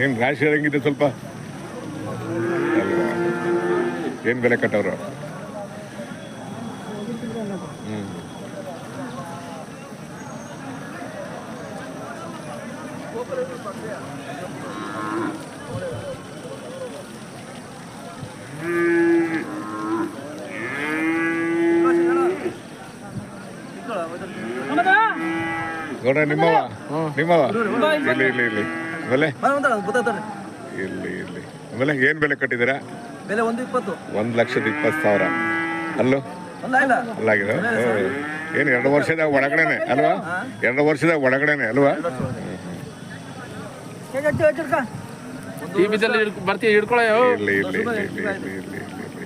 ಏನು ರಾಶಿ ಹೆಂಗಿದೆ ಸ್ವಲ್ಪ ಅಲ್ವಾ? ಏನು ಬೆಲೆ ಕಟ್ಟವ್ರು? ನೋಡ್ರ ನಿಮ್ಮವ ಇಲ್ಲಿ ಇಲ್ಲಿ ಇಲ್ಲಿ ಆಮೇಲೆ ಇಲ್ಲಿ ಇಲ್ಲಿ ಆಮೇಲೆ ಏನು ಬೆಲೆ ಕಟ್ಟಿದ್ದೀರಾ? ಬೆಲೆ 1,20,000 ಅಲ್ಲೂ ಅಲ್ಲಾಗಿದೆ. ಏನು 2 ವರ್ಷದ ಒಳಗಡೆನೆ ಅಲ್ವಾ? 2 ವರ್ಷದ ಒಳಗಡೆನೆ ಅಲ್ವಾ? ಬರ್ತೀವಿ ಹಿಡ್ಕೊಳ್ಳೋ ಇಲ್ಲಿ ಇಲ್ಲಿ ಇಲ್ಲಿ ಇಲ್ಲಿ ಇಲ್ಲಿ ಇಲ್ಲಿ ಇಲ್ಲಿ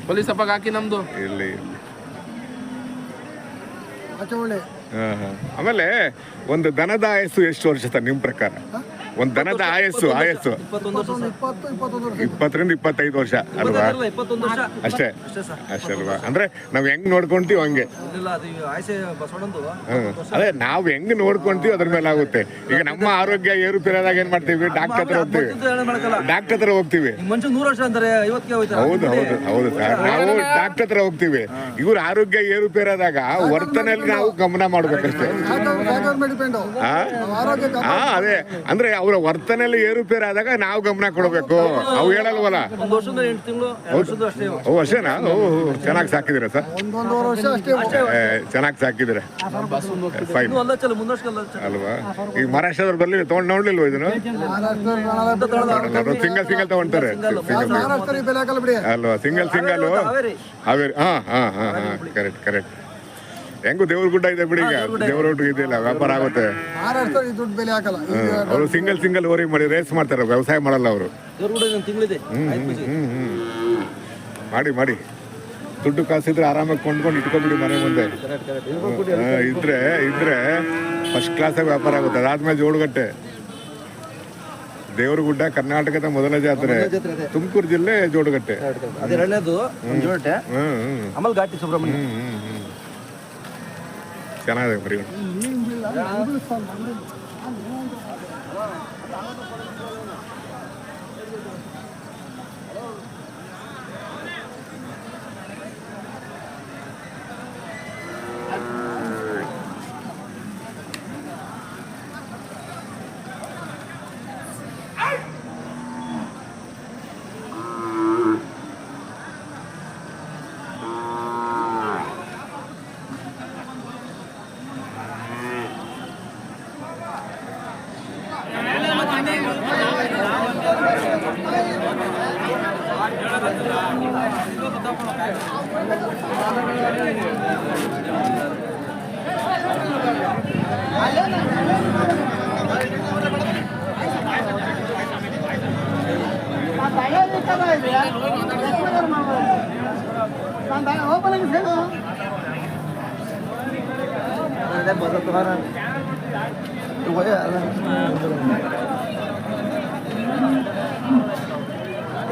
ಪೊಲೀಸ್ ಹಬ್ಬಕ್ಕೆ ಹಾಕಿ ನಮ್ದು ಇಲ್ಲಿ ಆಮೇಲೆ ಒಂದು ದನದ ಆಯಸ್ಸು ಎಷ್ಟು ವರ್ಷ ನಿಮ್ಮ ಪ್ರಕಾರ? ಒಂದು ದನದ ಆಯಸ್ಸು 20ರಿಂದ 25 ವರ್ಷ ಅಲ್ವಾ? ಅಷ್ಟೇ ಅಷ್ಟೇ ಅಲ್ವಾ? ಅಂದ್ರೆ ನಾವ್ ಹೆಂಗ್ ನೋಡ್ಕೊಂತೀವಿ ಹಂಗೆ. ಅದೇ ನಾವ್ ಹೆಂಗ್ ನೋಡ್ಕೊಂತೀವಿ ಅದ್ರ ಮೇಲೆ ಆಗುತ್ತೆ. ಈಗ ನಮ್ಮ ಆರೋಗ್ಯ ಏರುಪೇರಾದಾಗ ಏನ್ ಮಾಡ್ತೀವಿ? ಡಾಕ್ಟರ್ ಹತ್ರ ಹೋಗ್ತೀವಿ. ಹೌದು ಹೌದು ಹೌದು ಸರ್, ನಾವು ಡಾಕ್ಟರ್ ಹತ್ರ ಹೋಗ್ತೀವಿ. ಇವ್ರ ಆರೋಗ್ಯ ಏರುಪೇರಾದಾಗ ವರ್ತನೆಯಲ್ಲಿ ನಾವು ಗಮನ ಮಾಡ್ಬೇಕಷ್ಟೇ. ಅದೇ ಅಂದ್ರೆ ಅವರ ವರ್ತನೆಯಲ್ಲಿ ಏರುಪೇರಾದಾಗ ನಾವು ಗಮನ ಕೊಡಬೇಕು. ಅವು ಹೇಳಲ್ವಲ್ಲ. ಅಷ್ಟೇನಾ? ಚೆನ್ನಾಗಿ ಸಾಕಿದಿರ ಸರ್? ಚೆನ್ನಾಗಿ ಸಾಕಿದಿರ ಅಲ್ವಾ? ಈಗ ಮಹಾರಾಷ್ಟ್ರದವ್ರು ಬರ್ಲಿಲ್ಲ, ತಗೊಂಡ್ ನೋಡ್ಲಿಲ್ವ ಇದನ್ನು? ಸಿಂಗಲ್ ತಗೊಂತಾರೆ ಅಲ್ವಾ? ಸಿಂಗಲ್ ಹಾವೇರಿ. ಕರೆಕ್ಟ್. ಹೆಂಗು ದೇವ್ರ ಗುಡ್ಡ ಇದೆ ಬಿಡಿ. ಈಗ ದೇವ್ರ ಒಟ್ಟಿಗೆ ಇದೆಯಲ್ಲ, ವ್ಯಾಪಾರ ಆಗುತ್ತೆ. ಅವರು ಸಿಂಗಲ್ ಓರಿ ಮಾಡಿ ರೇಸ್ ಮಾಡ್ತಾರೆ, ವ್ಯವಸಾಯ ಮಾಡಲ್ಲ ಅವರು. ಮಾಡಿ ದುಡ್ಡು ಕಾಸಿದ್ರೆ ಆರಾಮಾಗಿ ಕೊಂಡ್ಕೊಂಡು ಇಟ್ಕೊಂಡ್ಬಿಡಿ ಮನೆ ಮುಂದೆ. ಇದ್ರೆ ಫಸ್ಟ್ ಕ್ಲಾಸಾಗಿ ವ್ಯಾಪಾರ ಆಗುತ್ತೆ. ಅದಾದ್ಮೇಲೆ ಜೋಡುಗಟ್ಟೆ. ದೇವ್ರ ಗುಡ್ಡ ಕರ್ನಾಟಕದ ಮೊದಲ ಜಾತ್ರೆ, ತುಮಕೂರು ಜಿಲ್ಲೆ ಜೋಡುಗಟ್ಟೆ. ಚೆನ್ನಾಗಿದೆ ಬರೀ.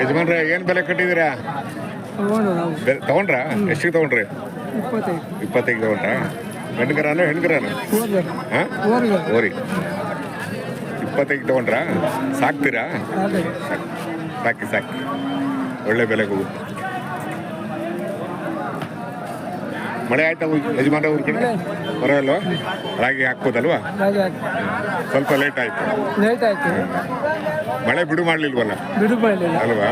ಯಜಮಾನ್ರೆ ಏನ್ ಬೆಲೆ ಕಟ್ಟಿದ್ದೀರಾ? ತಗೊಂಡ್ರಾ? ಎಷ್ಟಿಗೆ ತಗೊಂಡ್ರಿ? 25 ತಗೊಂಡ್ರಾ? ಗಂಡುಗರಾನು ಹೆಣ್ಗರಾನು? ಓರಿ 25 ತಗೊಂಡ್ರಾ? ಸಾಕ್ತೀರಾ? ಸಾಕಿ ಒಳ್ಳೆ ಬೆಲೆಗೆ ಹೋಗುತ್ತೆ. ಮಳೆ ಆಯ್ತಾ ಯಜಮಾನ್ರ ಊರ್ ಕಡೆ? ಬರೋಲ್ವಾ? ರಾಗಿ ಹಾಕ್ಬೋದಲ್ವಾ? ಸ್ವಲ್ಪ ಲೇಟ್ ಆಯ್ತು. ಮಳೆ ಬಿಡು ಮಾಡ್ಲಿಲ್ವಲ್ಲ ಅಲ್ವಾ?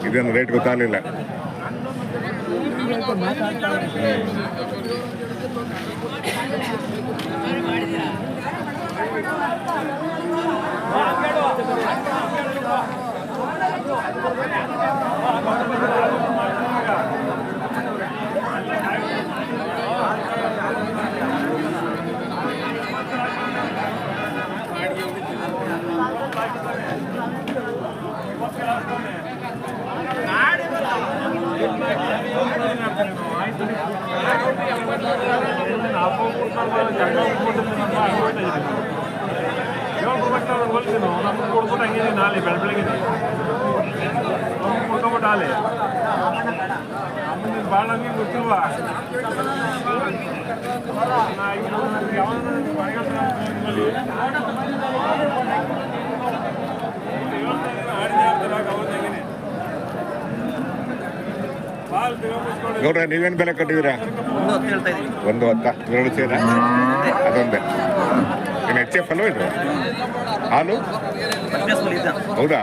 ಇದೇನು ರೇಟ್ ಗೊತ್ತಾಗಲಿಲ್ಲ. ನಾಳೆ ಬೆಳಗ್ಗೆ ಭಾಳ ನಮಗೆ ಗೊತ್ತಿಲ್ವಾ ಗೌಡ್ರ ನೀವೇನು ಬೆಲೆ ಕಟ್ಟಿದ್ದೀರಾ? 110 ಎರಡು ಸೇರ ಅದೊಂದೇ. ಏನು ಎಚ್ ಎಫ್ ಅಲ್ವ ಇದು ಹಾಲು? ಹೌದಾ?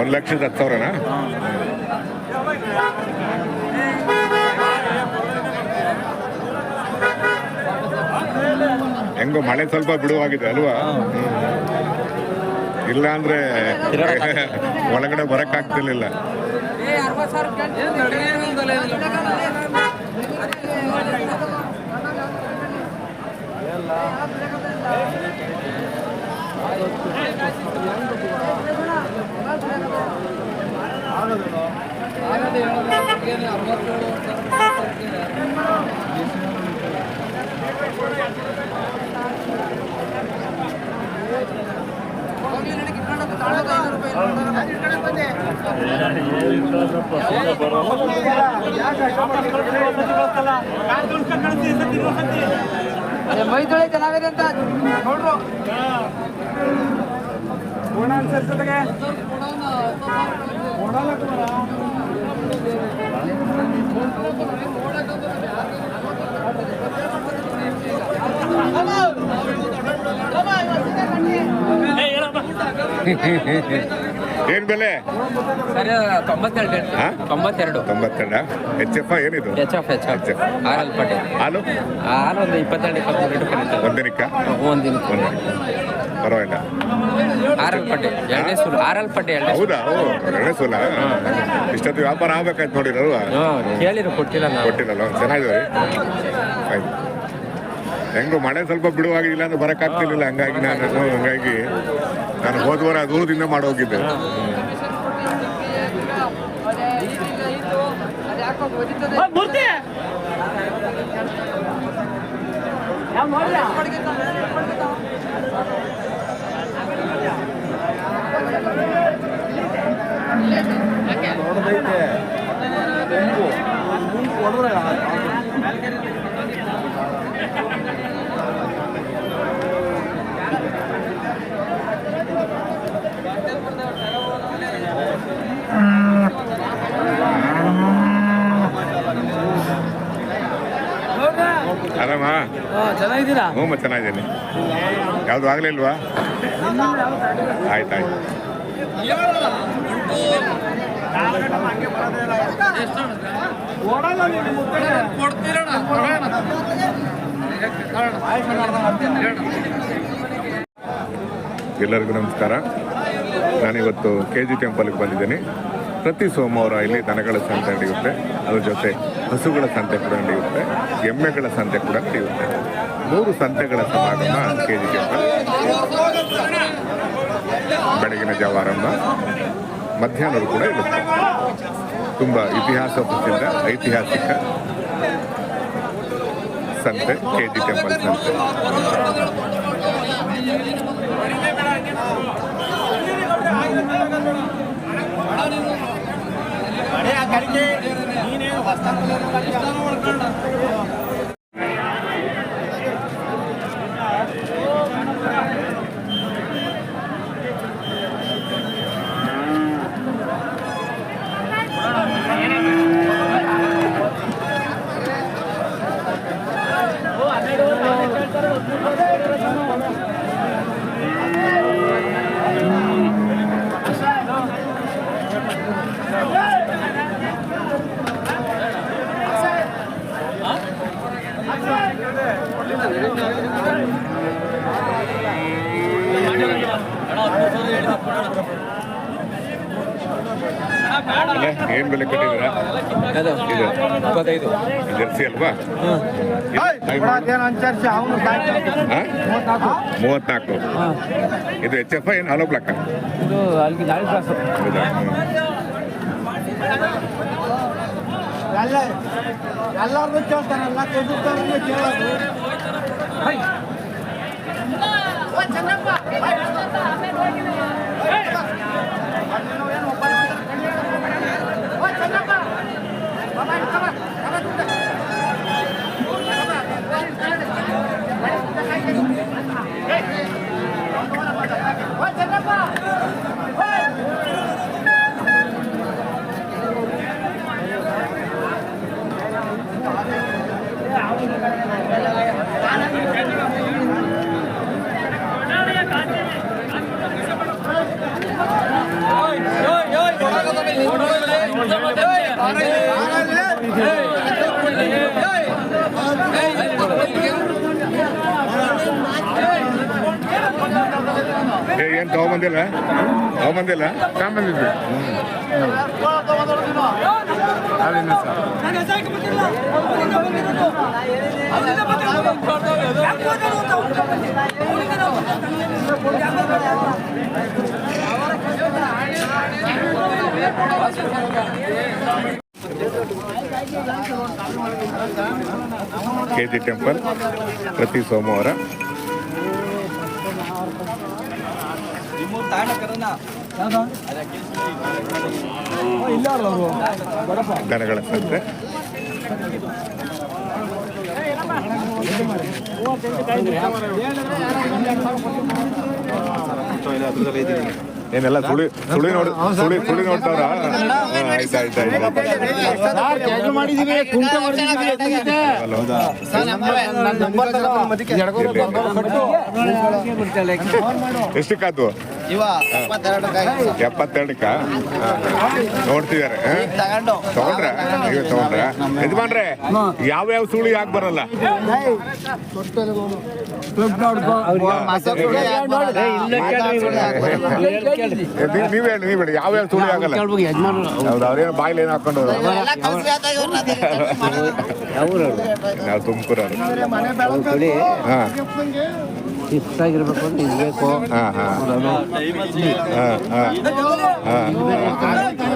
1,10,000ನಾ? ಹೆಂಗೋ ಮಳೆ ಸ್ವಲ್ಪ ಬಿಡುವಾಗಿದೆ ಅಲ್ವಾ? ಇಲ್ಲ ಅಂದ್ರೆ ಒಳಗಡೆ ಬರಕ್ಕಾಗ್ತಿರ್ಲಿಲ್ಲ. ಮೈದೊಳೆ ಚೆನ್ನಾಗಿದೆ ಅಂತ ನೋಡ್ರು ಏನ್ ಬೆಲೆ? 92 ಎಚ್ ಎಫ್ ಏನಿದು? ಆರಲ್ ಪಟ್ಟೆ ಹಾಲು ಹಾಲು ಒಂದು 22-23 ಕರೀತಾರೆ ಒಂದಿನಕ್ಕ ಒಂದಿನಕ್ಕೆ ಪರವಾಗಿಲ್ಲ. ಆರಲ್ ಪಟ್ಟೆ ಆರಲ್ ಪಟ್ಟೆ ಹೌದಾ? ಎರಡೇ ಸೋಲ ಇಷ್ಟೊತ್ತು ವ್ಯಾಪಾರ ಆಗ್ಬೇಕಾಯ್ತು ನೋಡಿರಲ್ವಾ? ಕೇಳಿರು ಕೊಟ್ಟಿಲ್ಲ ಕೊಟ್ಟಿರಲ್ಲ. ಚೆನ್ನಾಗಿದೆ ಆಯ್ತು. ಹೆಂಗು ಮಳೆ ಸ್ವಲ್ಪ ಬಿಡುವಾಗಿಲ್ಲ ಅಂದ್ರೆ ಬರಕ್ಕಾಗ್ತಿರ್ಲಿಲ್ಲ. ಹಂಗಾಗಿ ನಾನು ಹೋದ್ವಾರ ದೂರದಿಂದ ಮಾಡೋಗಿದ್ದೆ. ಆರಾಮ? ಚೆನ್ನಾಗಿದ್ದೀರಾ? ಹ್ಞೂ ಚೆನ್ನಾಗಿದ್ದೀನಿ. ಯಾವುದು ಆಗಲಿಲ್ವಾ? ಆಯ್ತಾಯ್ತು. ಎಲ್ಲರಿಗೂ ನಮಸ್ಕಾರ. ನಾನಿವತ್ತು KG ಟೆಂಪಲ್ಗೆ ಬಂದಿದ್ದೀನಿ. ಪ್ರತಿ ಸೋಮವಾರ ಇಲ್ಲಿ ದನಗಳ ಸಂತೆ ನಡೆಯುತ್ತೆ. ಅದ್ರ ಜೊತೆ ಹಸುಗಳ ಸಂತೆ ಕೂಡ ನಡೆಯುತ್ತೆ, ಎಮ್ಮೆಗಳ ಸಂತೆ ಕೂಡ ನಡೆಯುತ್ತೆ. 3 ಸಂತೆಗಳ ಸಮಾಗಮ KG ಟೆಂಪಲ್. ಬೆಳಗಿನ ಜಾವ ಆರಂಭ, ಮಧ್ಯಾಹ್ನವೂ ಕೂಡ ಇರುತ್ತೆ. ತುಂಬ ಇತಿಹಾಸ ಪ್ರಸಿದ್ಧ ಐತಿಹಾಸಿಕ ಸಂತೆ KG ಟೆಂಪಲ್ ಸಂತೆ. ಏನ್ ಬೆಲೆ ಕಟ್ಟಿದ್ದೀರಾ? ಇದು 25 ಜರ್ಸಿ ಅಲ್ವಾ? 34. ಇದು HF ಏನು ಹಾಲೋ ಬ್ಲಾಕ್? ಇದು ಅಲ್ಲಿಗೆ ದಾಳಿ ಕ್ಲಾಸ್. ಎಲ್ಲರೂ ಕೇಳ್ತಾರಲ್ಲ, ಕೇಳೋದು. ಏನು ತಗೊಂಬಂದಿಲ್ಲ ತಗೊಂಬಂದಿಲ್ಲ ತಗೊಂಬಂದಿದ್ವಿ ಅದೇನು ಸರ್ KG ಟೆಂಪಲ್ ಪ್ರತಿ ಸೋಮವಾರ ದನಗಳ ಸಂತೆ. ಏನೆಲ್ಲ ಸುಳಿ ಸುಳಿ ನೋಡಿ ಸುಳಿ ಸುಳಿ ನೋಡ್ತಾವ್ರ? ಆಯ್ತು ಎಷ್ಟಕ್ಕಾದ್ದು? 72ಕ್ಕ ನೋಡ್ತಿದ್ದಾರೆ. ತಗೊಂಡ್ರ ನೀವೇ ತಗೊಂಡ್ರ ಯಜಮಾನ್ರೆ? ಯಾವ್ಯಾವ ಸುಳಿ ಯಾಕೆ ಬರಲ್ಲ? ನೀವ್ ಹೇಳಿ ಯಾವ್ಯಾವ ಸುಳಿ ಆಗಲ್ಲ? ಹೌದು, ಅವ್ರೇನು ಬಾಯಿಲಿ ಏನು ಹಾಕೊಂಡು ನಾವು ತುಮಕೂರವ್ರು. ಹಾ ಶಿಸ್ತಾಗಿರ್ಬೇಕು ಅಂತ ಇರ್ಬೇಕು.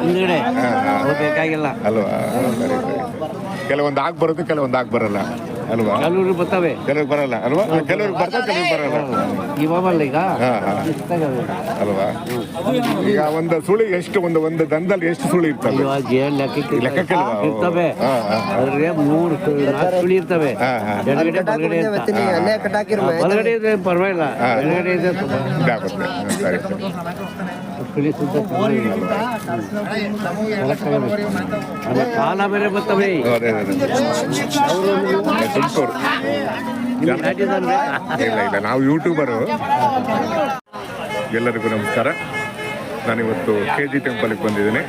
ಹಿಂದ್ಗಡೆ ಬೇಕಾಗಿಲ್ಲ ಅಲ್ವಾ? ಕೆಲವೊಂದು ಆಗ್ ಬರುತ್ತೆ, ಕೆಲವೊಂದು ಆಗ್ ಬರಲ್ಲ ಅಲ್ವಾ? ಕೆಲವ್ರಿಗೆ ಬರ್ತವೆ, ಕೆಲವ್ರಿಗೆ ಬರಲ್ಲ ಅಲ್ವಾ? ಕೆಲವ್ರಿಗೆ ಬರ್ತವೆ, ಕೆಲವ್ರಿಗೆ ಬರಲ್ಲ. ಇವಾಗಲ್ಲ ಈಗ ಅಲ್ವಾ? ಈಗ ಒಂದು ಸುಳಿ ಎಷ್ಟು ಒಂದು ದಂದಲ್ಲಿ ಎಷ್ಟು ಸುಳಿ ಇರ್ತವೆ? ಲೆಕ್ಕಕ್ಕಿಲ್ವಾ? ಇರ್ತವೆ ಅದ್ರಿಗೆ 3-4 ಸುಳಿ ಇರ್ತವೆ. ಎಡಗಡೆ ಬಲಗಡೆ ಬಲಗಡೆ ಇದ್ರೆ ಪರವಾಗಿಲ್ಲ, ಎಡಗಡೆ ಇದ್ರೆ ಇದಾಗುತ್ತೆ. ಸರಿ ಸುಳಿ ಸುತ್ತ ಕಾಲ ಬೇರೆ ಬರ್ತವೆ. ತುಮಕೂರು ಇಲ್ಲ, ನಾವು ಯೂಟ್ಯೂಬರು. ಎಲ್ಲರಿಗೂ ನಮಸ್ಕಾರ. ನಾನಿವತ್ತು KG ಟೆಂಪಲ್ಗೆ ಬಂದಿದ್ದೀನಿ.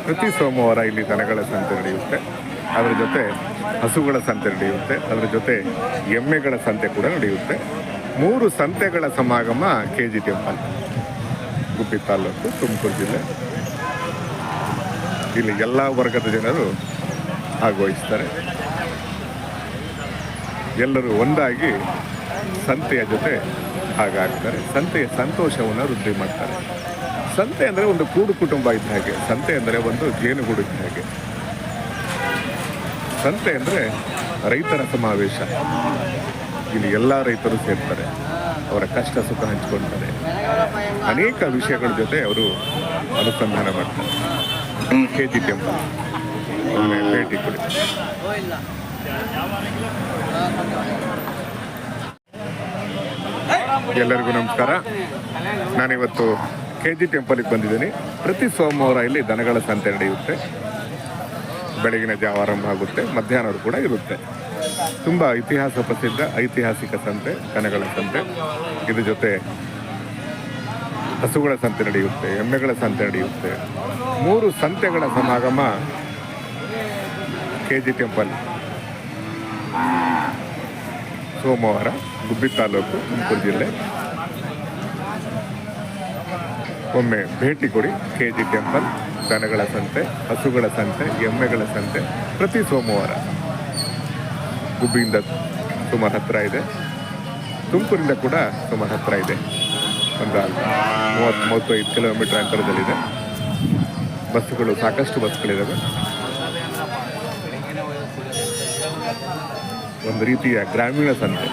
ಪ್ರತಿ ಸೋಮವಾರ ಇಲ್ಲಿ ದನಗಳ ಸಂತೆ ನಡೆಯುತ್ತೆ, ಅದರ ಜೊತೆ ಹಸುಗಳ ಸಂತೆ ನಡೆಯುತ್ತೆ, ಅದರ ಜೊತೆ ಎಮ್ಮೆಗಳ ಸಂತೆ ಕೂಡ ನಡೆಯುತ್ತೆ. 3 ಸಂತೆಗಳ ಸಮಾಗಮ KG ಟೆಂಪಲ್, ಗುಬ್ಬಿ ತಾಲೂಕು, ತುಮಕೂರು ಜಿಲ್ಲೆ. ಇಲ್ಲಿ ಎಲ್ಲ ವರ್ಗದ ಜನರು ಭಾಗವಹಿಸ್ತಾರೆ. ಎಲ್ಲರೂ ಒಂದಾಗಿ ಸಂತೆಯ ಜೊತೆ ಭಾಗಾಗ್ತಾರೆ. ಸಂತೆಯ ಸಂತೋಷವನ್ನು ವೃದ್ಧಿ ಮಾಡ್ತಾರೆ. ಸಂತೆ ಅಂದರೆ ಒಂದು ಕೂಡು ಕುಟುಂಬ ಇದ್ದ ಹಾಗೆ. ಸಂತೆ ಅಂದರೆ ಒಂದು ಜೇನುಗೂಡು ಇದ್ದ ಹಾಗೆ. ಸಂತೆ ಅಂದರೆ ರೈತರ ಸಮಾವೇಶ. ಇಲ್ಲಿ ಎಲ್ಲ ರೈತರು ಸೇರ್ತಾರೆ, ಅವರ ಕಷ್ಟ ಸುಖ ಹಂಚಿಕೊಳ್ತಾರೆ, ಅನೇಕ ವಿಷಯಗಳ ಜೊತೆ ಅವರು ಅನುಸಂಧಾನ ಮಾಡ್ತಾರೆ. KG ಟೆಂಪಲ್ ಒಮ್ಮೆ ಭೇಟಿ ಕೊಡಿ. ಎಲ್ಲರಿಗೂ ನಮಸ್ಕಾರ. ನಾನಿವತ್ತು KG ಟೆಂಪಲ್ಗೆ ಬಂದಿದ್ದೀನಿ. ಪ್ರತಿ ಸೋಮವಾರ ಇಲ್ಲಿ ದನಗಳ ಸಂತೆ ನಡೆಯುತ್ತೆ. ಬೆಳಗಿನ ಜಾವ ಆರಂಭ ಆಗುತ್ತೆ, ಮಧ್ಯಾಹ್ನ ಕೂಡ ಇರುತ್ತೆ. ತುಂಬ ಇತಿಹಾಸ ಪ್ರಸಿದ್ಧ ಐತಿಹಾಸಿಕ ಸಂತೆ, ದನಗಳ ಸಂತೆ. ಇದ್ರ ಜೊತೆ ಹಸುಗಳ ಸಂತೆ ನಡೆಯುತ್ತೆ, ಎಮ್ಮೆಗಳ ಸಂತೆ ನಡೆಯುತ್ತೆ. 3 ಸಂತೆಗಳ ಸಮಾಗಮ KG ಟೆಂಪಲ್, ಸೋಮವಾರ, ಗುಬ್ಬಿ ತಾಲೂಕು, ತುಮಕೂರು ಜಿಲ್ಲೆ. ಒಮ್ಮೆ ಭೇಟಿ ಕೊಡಿ. KG ಟೆಂಪಲ್, ದನಗಳ ಸಂತೆ, ಹಸುಗಳ ಸಂತೆ, ಎಮ್ಮೆಗಳ ಸಂತೆ ಪ್ರತಿ ಸೋಮವಾರ. ಗುಬ್ಬಿಯಿಂದ ಸುಮಾರು ಹತ್ತಿರ ಇದೆ, ತುಮಕೂರಿಂದ ಕೂಡ ಸುಮಾರು ಹತ್ತಿರ ಇದೆ. ಒಂದು 30-35 ಕಿಲೋಮೀಟರ್ ಅಂತರದಲ್ಲಿದೆ. ಬಸ್ಸುಗಳು, ಸಾಕಷ್ಟು ಬಸ್ಗಳಿದ್ದಾವೆ. ಒಂದು ರೀತಿಯ ಗ್ರಾಮೀಣ ಸಂತೆ.